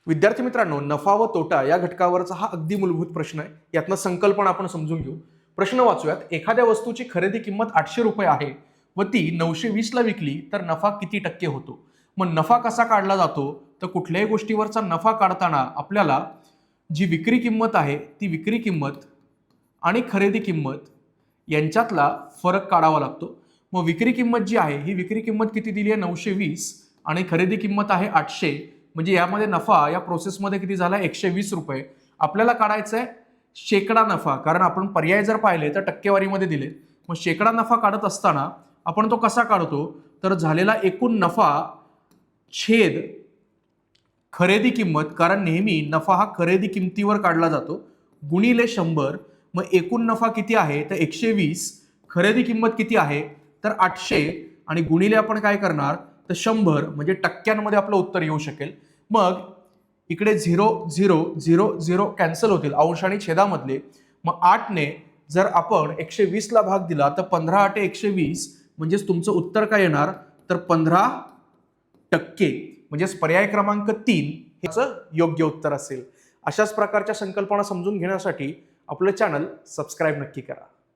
विद्यार्थी मित्रांनो, नफा व तोटा या घटकावरचा हा अगदी मूलभूत प्रश्न आहे. यातनं संकल्पना आपण समजून घेऊ. प्रश्न वाचूयात. एखाद्या वस्तूची खरेदी किंमत 800 रुपये आहे व ती 920 ला विकली तर नफा किती टक्के होतो? मग नफा कसा काढला जातो? तर कुठल्याही गोष्टीवरचा नफा काढताना आपल्याला जी विक्री किंमत आहे ती विक्री किंमत आणि खरेदी किंमत यांच्यातला फरक काढावा लागतो. मग विक्री किंमत जी आहे ही विक्री किंमत किती दिली आहे? 920 आणि खरेदी किंमत आहे 800. म्हणजे यामध्ये नफा या प्रोसेसमध्ये किती झाला? 120 रुपये. आपल्याला काढायचं आहे शेकडा नफा, कारण आपण पर्याय जर पाहिले तर टक्केवारीमध्ये दिले. मग शेकडा नफा काढत असताना आपण तो कसा काढतो? तर झालेला एकूण नफा छेद खरेदी किंमत, कारण नेहमी नफा हा खरेदी किंमतीवर काढला जातो, गुणिले 100. मग एकूण नफा किती आहे? तर 120. खरेदी किंमत किती आहे? तर 800 आणि गुणिले आपण काय करणार? तर 100, म्हणजे टक्क्यांमध्ये आपलं उत्तर येऊ शकेल. मग इकडे 0 0 0 0 कॅन्सल होतील अंश आणि छेदामधले. मग 8 ने जर आपण 120 ला भाग दिला तर 15 8 120, म्हणजेच तुमचं उत्तर काय येणार? तर 15%. म्हणजेच पर्याय क्रमांक 3 हेच योग्य उत्तर असेल. अशाच प्रकारच्या संकल्पना समजून घेण्यासाठी आपलं चॅनल सबस्क्राईब नक्की करा.